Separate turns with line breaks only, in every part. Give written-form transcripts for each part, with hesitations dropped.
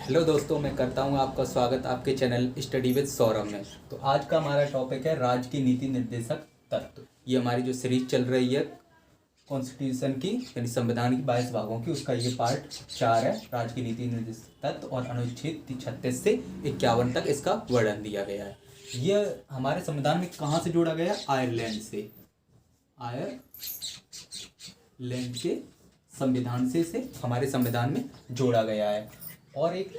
Hello दोस्तों, मैं करता हूँ आपका स्वागत आपके चैनल स्टडी विद सौरभ में। तो आज का हमारा टॉपिक है राज्य की नीति निर्देशक तत्व। ये हमारी जो सीरीज चल रही है कॉन्स्टिट्यूशन की यानी संविधान की 22 भागों की, उसका ये पार्ट 4 है। राज्य की नीति निर्देशक तत्व और अनुच्छेद 36 से 51 तक इसका वर्णन दिया गया है। ये हमारे संविधान में कहाँ से जोड़ा गया? आयरलैंड से। आयरलैंड के संविधान से हमारे संविधान में जोड़ा गया है। और एक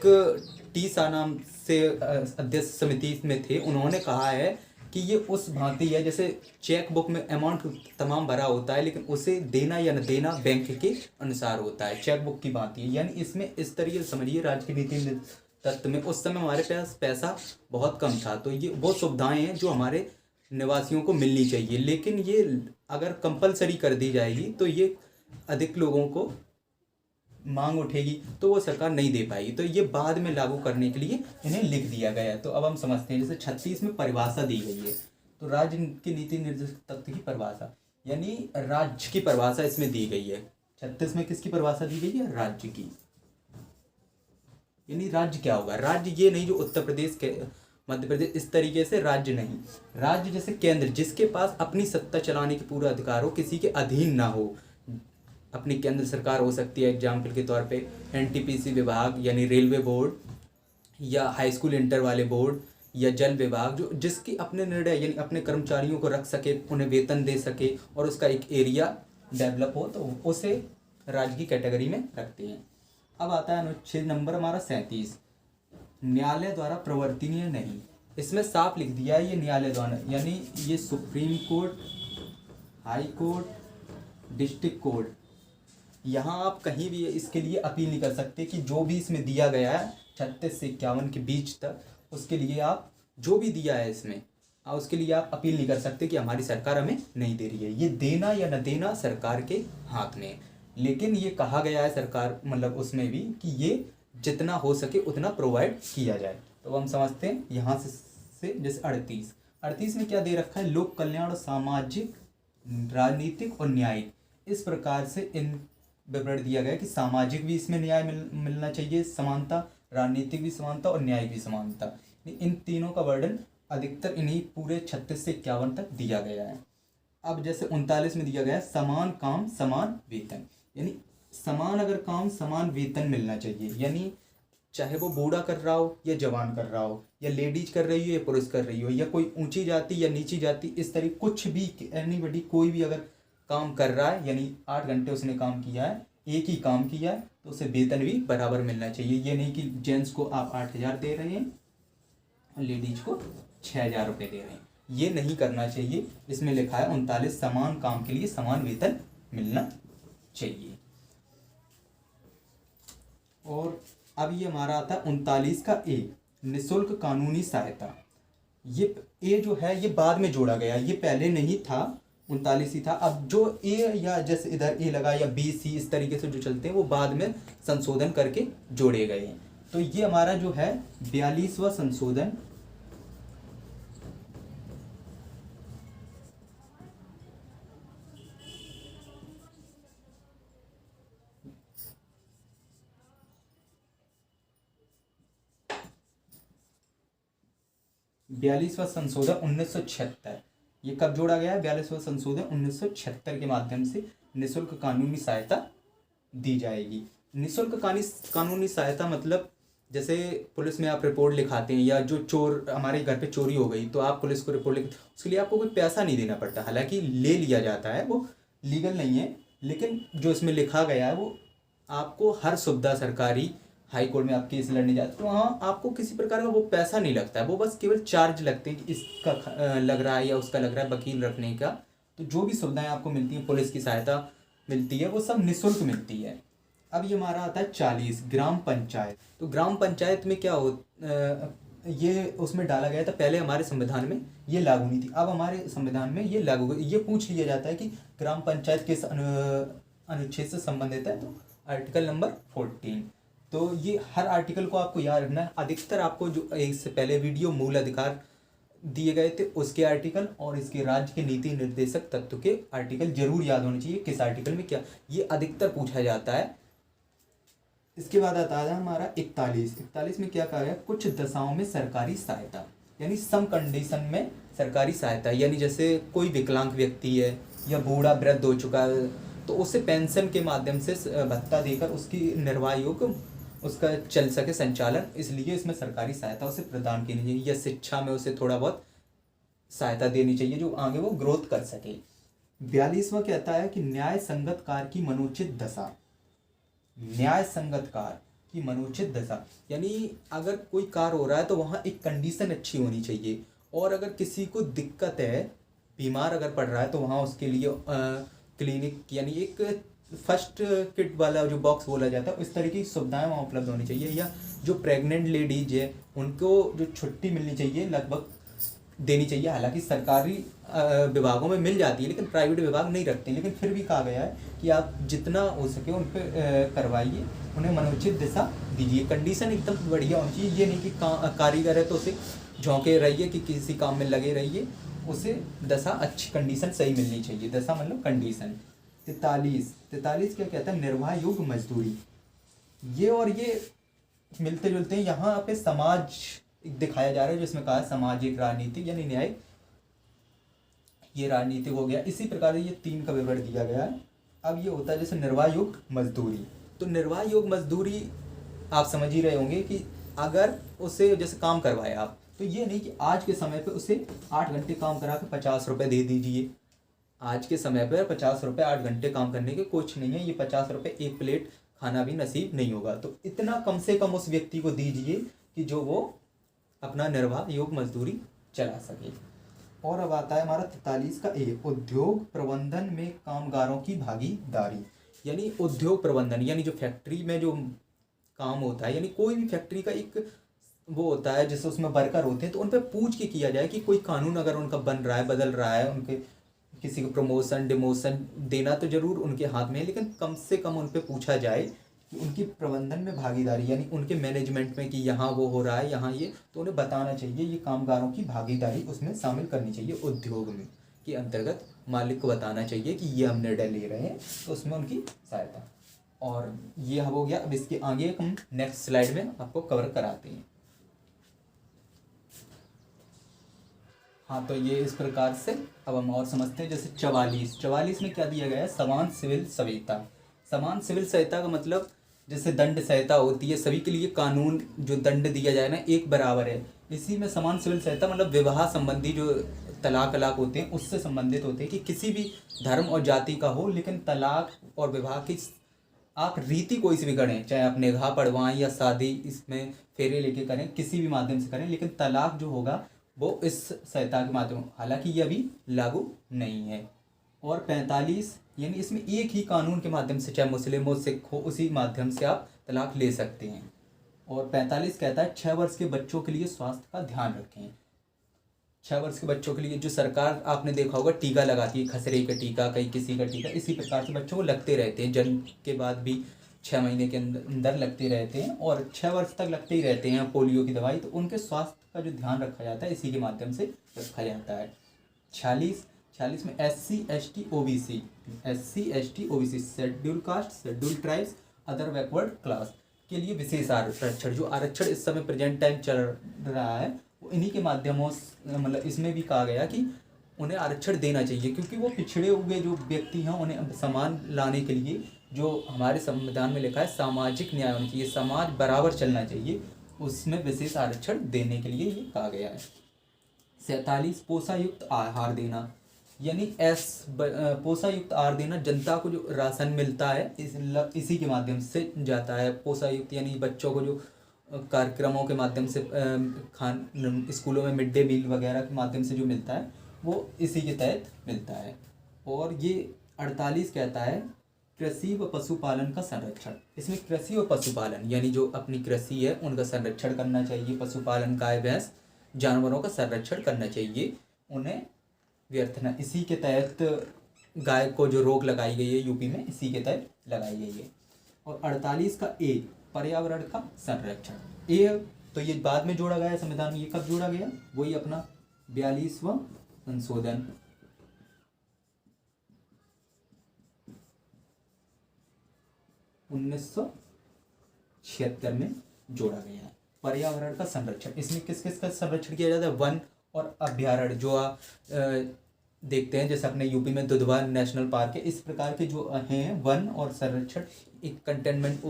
टीसा नाम से अध्यक्ष समिति में थे, उन्होंने कहा है कि ये उस भांति है जैसे चेक बुक में अमाउंट तमाम भरा होता है, लेकिन उसे देना या न देना बैंक के अनुसार होता है, चेक बुक की भांति है। यानी इसमें इस तरीके से समझिए, राज्य की नीति तत्व में उस समय हमारे पास पैसा बहुत कम था, तो ये वो सुविधाएं हैं जो हमारे निवासियों को मिलनी चाहिए, लेकिन ये अगर कंपलसरी कर दी जाएगी तो ये अधिक लोगों को मांग उठेगी तो वो सरकार नहीं दे पाएगी, तो ये बाद में लागू करने के लिए इन्हें लिख दिया गया है। तो अब हम समझते हैं, जैसे 36 में परिभाषा दी गई है, तो राज्य की नीति निर्देशक तत्व की परिभाषा यानी राज्य की परिभाषा इसमें दी गई है। 36 में किसकी परिभाषा दी गई है? राज्य की। यानी राज्य क्या होगा? राज्य ये नहीं जो उत्तर प्रदेश के मध्य प्रदेश इस तरीके से राज्य नहीं। राज्य जैसे केंद्र, जिसके पास अपनी सत्ता चलाने के पूरा अधिकार हो, किसी के अधीन ना हो। अपनी केंद्र सरकार हो सकती है, एग्जाम्पल के तौर पे एनटीपीसी विभाग यानी रेलवे बोर्ड, या हाई स्कूल इंटर वाले बोर्ड, या जल विभाग, जो जिसकी अपने निर्णय यानी अपने कर्मचारियों को रख सके, उन्हें वेतन दे सके और उसका एक एरिया डेवलप हो, तो उसे राज्य की कैटेगरी में रखते हैं। अब आता है अनुच्छेद नंबर हमारा 37, न्यायालय द्वारा प्रवर्तनीय नहीं। इसमें साफ लिख दिया है ये न्यायालय द्वारा, यानी ये supreme court, high court, district court, यहाँ आप कहीं भी इसके लिए अपील नहीं कर सकते कि जो भी इसमें दिया गया है 36 से 51 के बीच तक, उसके लिए आप जो भी दिया है इसमें उसके लिए आप अपील नहीं कर सकते कि हमारी सरकार हमें नहीं दे रही है। ये देना या न देना सरकार के हाथ में है, लेकिन ये कहा गया है सरकार मतलब उसमें भी कि ये जितना हो सके उतना प्रोवाइड किया जाए। तो हम समझते हैं यहाँ से जैसे 38 में क्या दे रखा है? लोक कल्याण और सामाजिक, राजनीतिक और न्यायिक, इस प्रकार से इन विवरण दिया गया कि सामाजिक भी इसमें न्याय मिलना चाहिए, समानता, राजनीतिक भी समानता और न्यायिक भी समानता। इन तीनों का वर्णन अधिकतर इन्हीं पूरे 36 से 51 तक दिया गया है। अब जैसे 39 में दिया गया है समान काम समान वेतन, यानी समान अगर काम समान वेतन मिलना चाहिए, यानी चाहे वो बूढ़ा कर रहा हो या जवान कर रहा हो, या लेडीज कर रही हो या पुरुष कर रही हो, या कोई ऊंची जाति या नीची जाति, इस तरह कुछ भी एनीबडी कोई भी अगर काम कर रहा है, यानी 8 घंटे उसने काम किया है, एक ही काम किया है, तो उसे वेतन भी बराबर मिलना चाहिए। ये नहीं कि जेंट्स को आप 8,000 दे रहे हैं और लेडीज को 6,000 रुपये दे रहे हैं, ये नहीं करना चाहिए। इसमें लिखा है 39, समान काम के लिए समान वेतन मिलना चाहिए। और अब ये हमारा आता है 39 का ए, निःशुल्क कानूनी सहायता। ये ए जो है ये बाद में जोड़ा गया, ये पहले नहीं था, 39 ही था। अब जो ए या जैसे इधर ए लगा या बी सी इस तरीके से जो चलते हैं वो बाद में संशोधन करके जोड़े गए हैं। तो ये हमारा जो है 42वां संशोधन, बयालीसवां संशोधन 1976, ये कब जोड़ा गया है? 42वां संशोधन 1976 के माध्यम से निःशुल्क कानूनी सहायता दी जाएगी। निःशुल्क कानूनी सहायता मतलब जैसे पुलिस में आप रिपोर्ट लिखाते हैं, या जो चोर हमारे घर पे चोरी हो गई तो आप पुलिस को रिपोर्ट लिखते, उसके लिए आपको कोई पैसा नहीं देना पड़ता, हालांकि ले लिया जाता है, वो लीगल नहीं है, लेकिन जो इसमें लिखा गया है वो आपको हर सुविधा, सरकारी हाई कोर्ट में आप केस लड़ने जाते तो वहाँ आपको किसी प्रकार का वो पैसा नहीं लगता है, वो बस केवल चार्ज लगते हैं कि इसका लग रहा है या उसका लग रहा है वकील रखने का। तो जो भी सुविधाएं आपको मिलती हैं, पुलिस की सहायता मिलती है, वो सब निःशुल्क मिलती है। अब ये हमारा आता है 40, ग्राम पंचायत। तो ग्राम पंचायत में क्या हो ये उसमें डाला गया था, पहले हमारे संविधान में ये लागू नहीं थी, अब हमारे संविधान में ये लागू। ये पूछ लिया जाता है कि ग्राम पंचायत किस अनुच्छेद से संबंधित है, तो आर्टिकल नंबर 14। तो ये हर आर्टिकल को आपको याद रखना है। अधिकतर आपको जो इससे पहले वीडियो मूल अधिकार दिए गए थे उसके आर्टिकल और इसके राज्य के नीति निर्देशक तत्व के आर्टिकल जरूर याद होने चाहिए, किस आर्टिकल में क्या, ये अधिकतर पूछा जाता है। इसके बाद आता है हमारा 41 में क्या कहा गया, कुछ दशाओं में सरकारी सहायता, यानी सम कंडीशन में सरकारी सहायता, यानी जैसे कोई विकलांग व्यक्ति है या बूढ़ा वृद्ध हो चुका है तो उसे पेंशन के माध्यम से भत्ता देकर उसकी निर्वाह योग्य उसका चल सके संचालन, इसलिए इसमें सरकारी सहायता उसे प्रदान करनी चाहिए, या शिक्षा में उसे थोड़ा बहुत सहायता देनी चाहिए जो आगे वो ग्रोथ कर सके। 42वां कहता है कि न्याय संगत कार्य की मनोचित दशा, न्याय संगत कार्य की मनोचित दशा, यानी अगर कोई कार्य हो रहा है तो वहाँ एक कंडीशन अच्छी होनी चाहिए, और अगर किसी को दिक्कत है, बीमार अगर पड़ रहा है तो वहाँ उसके लिए क्लिनिक यानी एक फर्स्ट किट वाला जो बॉक्स बोला जाता है इस तरीके की सुविधाएं वहाँ उपलब्ध होनी चाहिए, या जो प्रेग्नेंट लेडीज है उनको जो छुट्टी मिलनी चाहिए लगभग देनी चाहिए। हालांकि सरकारी विभागों में मिल जाती है लेकिन प्राइवेट विभाग नहीं रखते, लेकिन फिर भी कहा गया है कि आप जितना हो सके उन पर करवाइए, उन्हें मनोचित दिशा दीजिए, कंडीशन एकदम बढ़िया होनी चाहिए। ये नहीं कि कारीगर है तो उसे झोंके रहिए कि किसी काम में लगे रहिए, उसे दशा अच्छी कंडीशन सही मिलनी चाहिए, दशा मतलब कंडीशन। 43 क्या कहता है, निर्वाह योग्य मजदूरी, ये और ये मिलते जुलते हैं। यहाँ पे समाज दिखाया जा रहा है जिसमें कहा है सामाजिक राजनीतिक यानी न्याय, ये राजनीतिक हो गया। इसी प्रकार ये 3 का विवरण दिया गया है। अब ये होता है जैसे निर्वाह योग्य मजदूरी, तो निर्वाह योग्य मजदूरी आप समझ ही रहे होंगे कि अगर उसे जैसे काम करवाए आप, तो ये नहीं कि आज के समय पे उसे 8 घंटे काम करा के 50 रुपये दे दीजिए। आज के समय पर 50 रुपये 8 घंटे काम करने के कुछ नहीं है, ये 50 रुपये एक प्लेट खाना भी नसीब नहीं होगा। तो इतना कम से कम उस व्यक्ति को दीजिए कि जो वो अपना निर्वाह योग्य मजदूरी चला सके। और अब आता है हमारा 43 का ए, उद्योग प्रबंधन में कामगारों की भागीदारी, यानी उद्योग प्रबंधन यानी जो फैक्ट्री में जो काम होता है, यानी कोई भी फैक्ट्री का एक वो होता है जैसे उसमें वर्कर होते हैं, तो उन पर पूछ के किया जाए कि कोई कानून अगर उनका बन रहा है, बदल रहा है, उनके किसी को प्रमोशन डिमोशन देना तो जरूर उनके हाथ में है, लेकिन कम से कम उन पर पूछा जाए कि उनकी प्रबंधन में भागीदारी यानी उनके मैनेजमेंट में कि यहाँ वो हो रहा है, यहाँ ये, तो उन्हें बताना चाहिए, ये कामगारों की भागीदारी उसमें शामिल करनी चाहिए। उद्योग में के अंतर्गत मालिक को बताना चाहिए कि ये हम निर्णय ले रहे हैं, तो उसमें उनकी सहायता। और ये हो गया। अब इसके आगे हम नेक्स्ट स्लाइड में आपको कवर कराते हैं। हाँ, तो ये इस प्रकार से अब हम और समझते हैं। जैसे 44 में क्या दिया गया है, समान सिविल संहिता। समान सिविल संहिता का मतलब जैसे दंड संहिता होती है, सभी के लिए कानून जो दंड दिया जाए ना एक बराबर है, इसी में समान सिविल संहिता मतलब विवाह संबंधी जो तलाक होते हैं उससे संबंधित होते हैं कि किसी भी धर्म और जाति का हो, लेकिन तलाक और विवाह की आप रीति कोई सी भी करें, चाहे आप निगाह पढ़वाएं या शादी इसमें फेरे लेके करें, किसी भी माध्यम से करें, लेकिन तलाक जो होगा वो इस संहिता के माध्यम, हालांकि ये अभी लागू नहीं है। और 45 यानी इसमें एक ही कानून के माध्यम से, चाहे मुस्लिम हो सिख हो, उसी माध्यम से आप तलाक ले सकते हैं। और 45 कहता है 6 वर्ष के बच्चों के लिए स्वास्थ्य का ध्यान रखें। 6 वर्ष के बच्चों के लिए जो सरकार आपने देखा होगा टीका लगाती है, खसरे का टीका, कहीं किसी का टीका, इसी प्रकार से बच्चों को लगते रहते हैं, जन्म के बाद भी 6 महीने के अंदर लगते रहते हैं और 6 वर्ष तक लगते ही रहते हैं पोलियो की दवाई। तो उनके स्वास्थ्य का जो ध्यान रखा जाता है इसी के माध्यम से रखा जाता है। 46 में SC ST OBC schedule caste, schedule tribes, other backward class के लिए विशेष आरक्षण, जो आरक्षण इस समय प्रेजेंट टाइम चल रहा है वो इन्हीं के माध्यमों से, मतलब इसमें भी कहा गया कि उन्हें आरक्षण देना चाहिए, क्योंकि वो पिछड़े हुए जो व्यक्ति हैं उन्हें समान लाने के लिए जो हमारे संविधान में लिखा है सामाजिक न्याय होना चाहिए, समाज बराबर चलना चाहिए, उसमें विशेष आरक्षण देने के लिए ये कहा गया है। 47 पोषायुक्त आहार देना, यानी पोषायुक्त आहार देना, जनता को जो राशन मिलता है इसी के माध्यम से जाता है। पोषायुक्त यानी बच्चों को जो कार्यक्रमों के माध्यम से स्कूलों में मिड डे मील वगैरह के माध्यम से जो मिलता है वो इसी के तहत मिलता है। और ये 48 कहता है कृषि व पशुपालन का संरक्षण। इसमें कृषि व पशुपालन यानी जो अपनी कृषि है उनका संरक्षण करना चाहिए, पशुपालन गाय भैंस जानवरों का संरक्षण करना चाहिए, उन्हें व्यर्थ न, इसी के तहत गाय को जो रोक लगाई गई है यूपी में इसी के तहत लगाई गई है। और 48 का ए, पर्यावरण का संरक्षण। ए तो ये बाद में जोड़ा गया है संविधान में, ये कब जोड़ा गया, वही अपना 42वां संशोधन 19 76 में जोड़ा गया है। पर्यावरण का संरक्षण, इसमें किस किस का संरक्षण किया जाता है? वन और अभ्यारण्य जो देखते हैं, जैसे अपने यूपी में दुधवा नेशनल पार्क है, इस प्रकार के जो हैं वन और संरक्षण एक कंटेनमेंट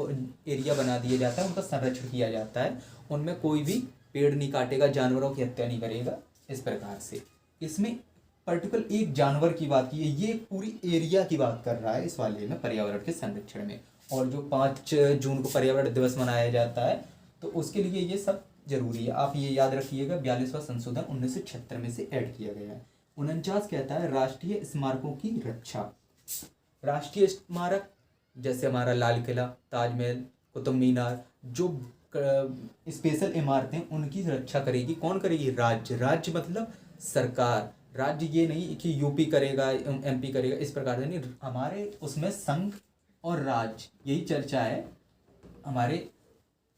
एरिया बना दिया जाता है, उनका संरक्षण किया जाता है। उनमें कोई भी पेड़ नहीं काटेगा, जानवरों की हत्या नहीं करेगा, इस प्रकार से। इसमें पर्टिकुलर एक जानवर की बात की है, ये पूरी एरिया की बात कर रहा है इस वाले में, पर्यावरण के संरक्षण में। और जो 5 जून को पर्यावरण दिवस मनाया जाता है, तो उसके लिए ये सब जरूरी है। आप ये याद रखिएगा, 42वां संशोधन 1976 में से ऐड किया गया है। 49 कहता है राष्ट्रीय स्मारकों की रक्षा। राष्ट्रीय स्मारक जैसे हमारा लाल किला, ताजमहल, कुतुब मीनार, जो स्पेशल इमारतें, उनकी रक्षा करेगी कौन करेगी? राज्य। राज्य मतलब सरकार। राज्य ये नहीं कि यूपी करेगा, एमपी करेगा, इस प्रकार से नहीं। हमारे उसमें संघ और राज्य, यही चर्चा है हमारे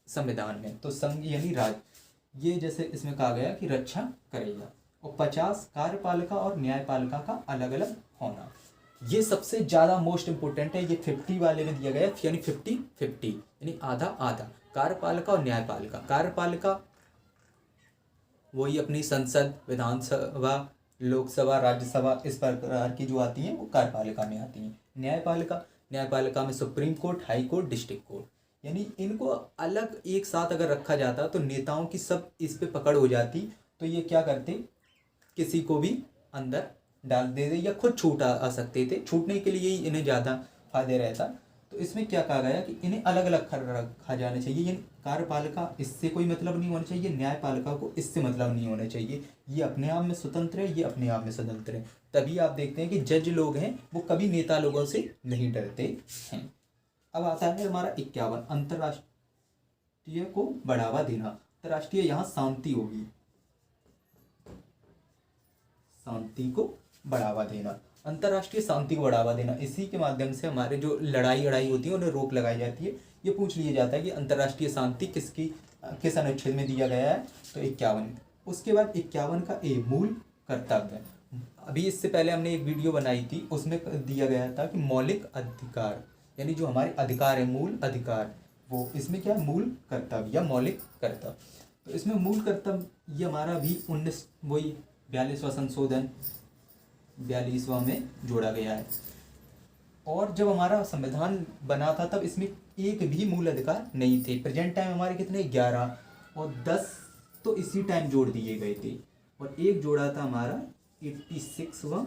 संविधान में। तो संघ यानी राज्य, ये जैसे इसमें कहा गया कि रक्षा करेगा। और 50 कार्यपालिका और न्यायपालिका का अलग अलग होना, ये सबसे ज़्यादा मोस्ट इम्पोर्टेंट है। ये 50 वाले में दिया गया है, यानी 50-50, यानी आधा आधा। कार्यपालिका और न्यायपालिका, कार्यपालिका वही अपनी संसद, विधानसभा, लोकसभा, राज्यसभा, इस प्रकार की जो आती हैं वो कार्यपालिका में आती हैं। न्यायपालिका, न्यायपालिका में supreme court, high court, district court, यानी इनको अलग एक साथ अगर रखा जाता तो नेताओं की सब इस पे पकड़ हो जाती। तो ये क्या करते, किसी को भी अंदर डाल देते या खुद छूट आ सकते थे। छूटने के लिए ही इन्हें ज़्यादा फायदे रहता। तो इसमें क्या कहा गया कि इन्हें अलग अलग रखा जाना चाहिए। ये कार्यपालिका इससे कोई मतलब नहीं होना चाहिए, न्यायपालिका को इससे मतलब नहीं होना चाहिए। ये अपने आप में स्वतंत्र है, ये अपने आप में स्वतंत्र है। तभी आप देखते हैं कि जज लोग हैं वो कभी नेता लोगों से नहीं डरते हैं। अब आता है हमारा 51, अंतर्राष्ट्रीय को बढ़ावा देना। अंतर्राष्ट्रीय, यहाँ शांति होगी, शांति को बढ़ावा देना, अंतर्राष्ट्रीय शांति को बढ़ावा देना। इसी के माध्यम से हमारे जो लड़ाई होती है उन्हें रोक लगाई जाती है। ये पूछ लिया जाता है कि अंतर्राष्ट्रीय शांति किस अनुच्छेद में दिया गया है? तो 51। उसके बाद 51 का ए, मूल कर्तव्य। अभी इससे पहले हमने एक वीडियो बनाई थी, उसमें दिया गया था कि मौलिक अधिकार, यानी जो हमारे अधिकार है, मूल अधिकार, वो इसमें क्या है? मूल कर्तव्य या मौलिक कर्तव्य। तो इसमें मूल कर्तव्य ये हमारा भी 42वां संशोधन 42वां में जोड़ा गया है। और जब हमारा संविधान बना था तब इसमें एक भी मूल अधिकार नहीं थे। प्रेजेंट टाइम हमारे कितने? 11 और 10 तो इसी टाइम जोड़ दिए गए थे। और एक जोड़ा था हमारा 86वां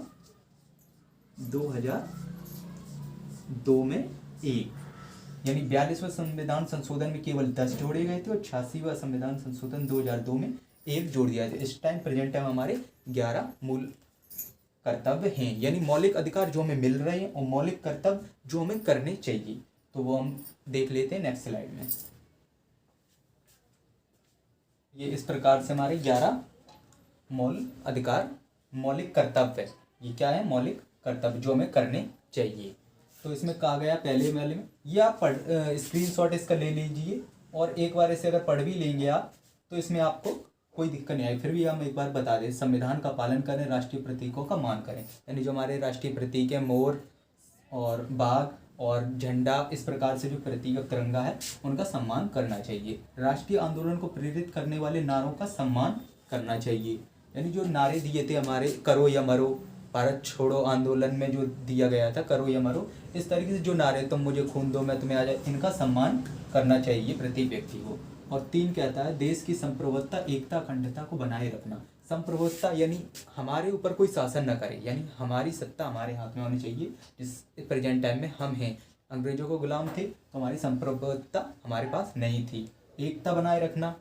2002 में एक, यानी 42वां संविधान संशोधन में केवल 10 जोड़े गए थे और 86वां संविधान संशोधन 2002 में एक जोड़ दिया था। इस टाइम प्रेजेंट टाइम हमारे 11 मूल कर्तव्य हैं, यानी मौलिक अधिकार जो हमें मिल रहे हैं और मौलिक कर्तव्य जो हमें करने चाहिए। तो वो हम देख लेते हैं नेक्स्ट स्लाइड में। ये इस प्रकार से हमारे 11 मौलिक अधिकार, मौलिक कर्तव्य, ये क्या है? मौलिक कर्तव्य जो हमें करने चाहिए। तो इसमें कहा गया पहले वाले में, ये आप स्क्रीनशॉट इसका ले लीजिए और एक बार इसे अगर पढ़ भी लेंगे आप तो इसमें आपको कोई दिक्कत नहीं आएगी। फिर भी हम एक बार बता दें, संविधान का पालन करें, राष्ट्रीय प्रतीकों का मान करें, यानी जो हमारे राष्ट्रीय प्रतीक है, मोर और बाघ और झंडा, इस प्रकार से जो प्रतीक तिरंगा है उनका सम्मान करना चाहिए। राष्ट्रीय आंदोलन को प्रेरित करने वाले नारों का सम्मान करना चाहिए, यानी जो नारे दिए थे हमारे, करो या मरो, भारत छोड़ो आंदोलन में जो दिया गया था, करो या मरो, इस तरीके से जो नारे, तुम मुझे खून दो मैं तुम्हें आजाद, इनका सम्मान करना चाहिए प्रत्येक व्यक्ति को। और 3 कहता है देश की संप्रभुता, एकता, अखंडता को बनाए रखना। संप्रभुता यानी हमारे ऊपर कोई शासन न करे, यानी हमारी सत्ता हमारे हाथ में होनी चाहिए। जिस प्रेजेंट टाइम में हम हैं, अंग्रेजों को गुलाम थे तो हमारी संप्रभुता हमारे पास नहीं थी। एकता बनाए रखना,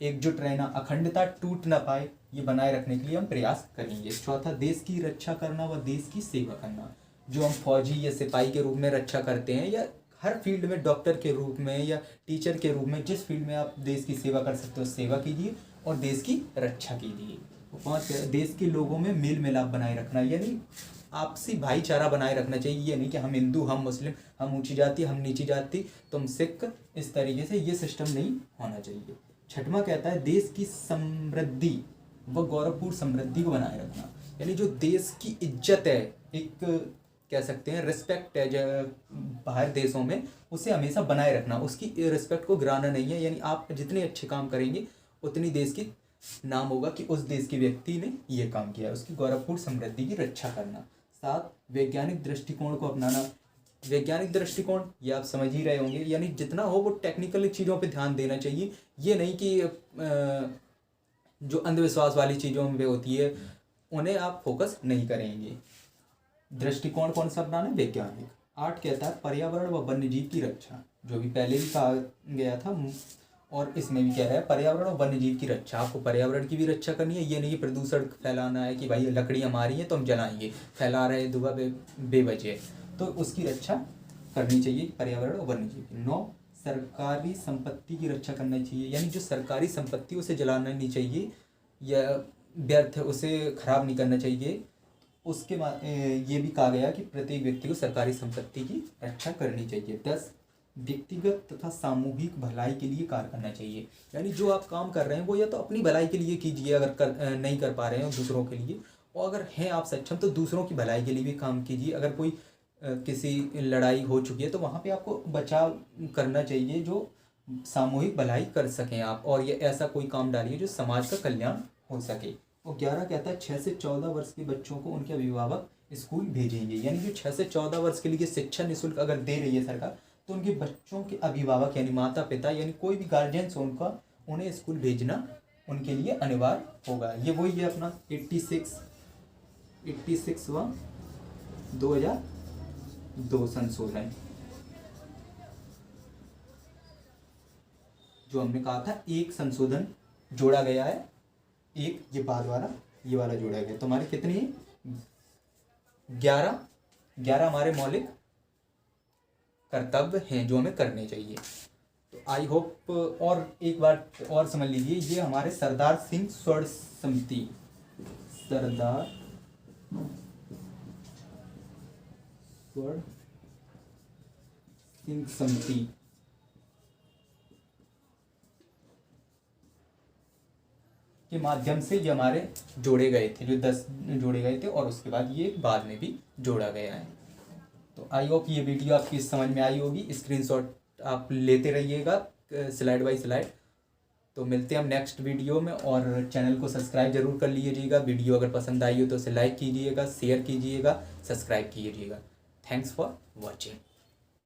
एकजुट रहना, अखंडता टूट ना पाए, ये बनाए रखने के लिए हम प्रयास करेंगे। चौथा, देश की रक्षा करना व देश की सेवा करना। जो हम फौजी या सिपाही के रूप में रक्षा करते हैं, या हर फील्ड में, डॉक्टर के रूप में या टीचर के रूप में, जिस फील्ड में आप देश की सेवा कर सकते हो सेवा कीजिए और देश की रक्षा कीजिए। 5, देश के लोगों में मेल मिलाप बनाए रखना, यानी आपसी भाईचारा बनाए रखना चाहिए। ये नहीं कि हम हिंदू, हम मुस्लिम, हम ऊंची जाति, हम नीची जाति, तुम सिख, इस तरीके से ये सिस्टम नहीं होना चाहिए। 6वां कहता है देश की समृद्धि व गौरवपूर्ण समृद्धि को बनाए रखना, यानी जो देश की इज्जत है, एक कह सकते हैं रिस्पेक्ट है बाहर देशों में, उसे हमेशा बनाए रखना, उसकी रिस्पेक्ट को गिराना नहीं है। यानी आप जितने अच्छे काम करेंगे उतनी देश की नाम होगा कि उस देश के व्यक्ति ने ये काम किया है, उसकी गौरवपूर्ण समृद्धि की रक्षा करना। 7, वैज्ञानिक दृष्टिकोण को अपनाना। वैज्ञानिक दृष्टिकोण ये आप समझ ही रहे होंगे, यानी जितना हो वो टेक्निकल चीज़ों पे ध्यान देना चाहिए। ये नहीं कि जो अंधविश्वास वाली चीज़ों में होती है उन्हें आप फोकस नहीं करेंगे। दृष्टिकोण कौन सा अपनाना? वैज्ञानिक। 8 कहता है पर्यावरण व वन्यजीव की रक्षा, जो भी पहले भी कहा गया था और इसमें भी कह रहा है पर्यावरण और वन्यजीव की रक्षा। आपको पर्यावरण की भी रक्षा करनी है, ये नहीं कि प्रदूषण फैलाना है कि भाई लकड़ियाँ मारी हैं तो हम जलाएंगे, फैला रहे धुआं बेवजह, तो उसकी रक्षा करनी चाहिए पर्यावरण और वन्यजीव की। 9, सरकारी संपत्ति की रक्षा करना चाहिए, यानी जो सरकारी संपत्ति उसे जलाना नहीं चाहिए या व्यर्थ उसे खराब नहीं करना चाहिए। उसके बाद ये भी कहा गया कि प्रत्येक व्यक्ति को सरकारी संपत्ति की रक्षा करनी चाहिए। 10, व्यक्तिगत तथा सामूहिक भलाई के लिए कार्य करना चाहिए, यानी जो आप काम कर रहे हैं वो या तो अपनी भलाई के लिए कीजिए अगर नहीं कर पा रहे हैं दूसरों के लिए, और अगर हैं आप सक्षम तो दूसरों की भलाई के लिए भी काम कीजिए। अगर कोई किसी लड़ाई हो चुकी है तो वहाँ पे आपको बचाव करना चाहिए, जो सामूहिक भलाई कर सकें आप, और ये ऐसा कोई काम डालिए जो समाज का कल्याण हो सके। और 11 कहता है 6 से 14 वर्ष के बच्चों को उनके अभिभावक स्कूल भेजेंगे, यानी जो 6 से 14 वर्ष के लिए शिक्षा निःशुल्क अगर दे रही है सरकार, तो उनके बच्चों के अभिभावक यानी माता पिता यानी कोई भी गार्जियंस हो उनका, उन्हें स्कूल भेजना उनके लिए अनिवार्य होगा। ये वही है अपना 86वां 2002 संशोधन, जो हमने कहा था एक संशोधन जोड़ा गया है, एक ये बाद वाला ये वाला जोड़ा गया, तो हमारे कितने हैं? 11 हमारे मौलिक कर्तव्य हैं जो हमें करने चाहिए। तो आई होप, और एक बार और समझ लीजिए, ये हमारे सरदार सिंह स्वर्ण समिति, सरदार स्वर्ण सिंह समिति के माध्यम से ये हमारे जोड़े गए थे, जो 10 जोड़े गए थे, और उसके बाद ये बाद में भी जोड़ा गया है। तो आई होप ये वीडियो आपकी समझ में आई होगी, स्क्रीनशॉट आप लेते रहिएगा स्लाइड बाय स्लाइड। तो मिलते हैं हम नेक्स्ट वीडियो में, और चैनल को सब्सक्राइब जरूर कर लीजिएगा। वीडियो अगर पसंद आई हो तो उसे लाइक कीजिएगा, शेयर कीजिएगा, सब्सक्राइब कीजिएगा। Thanks for watching.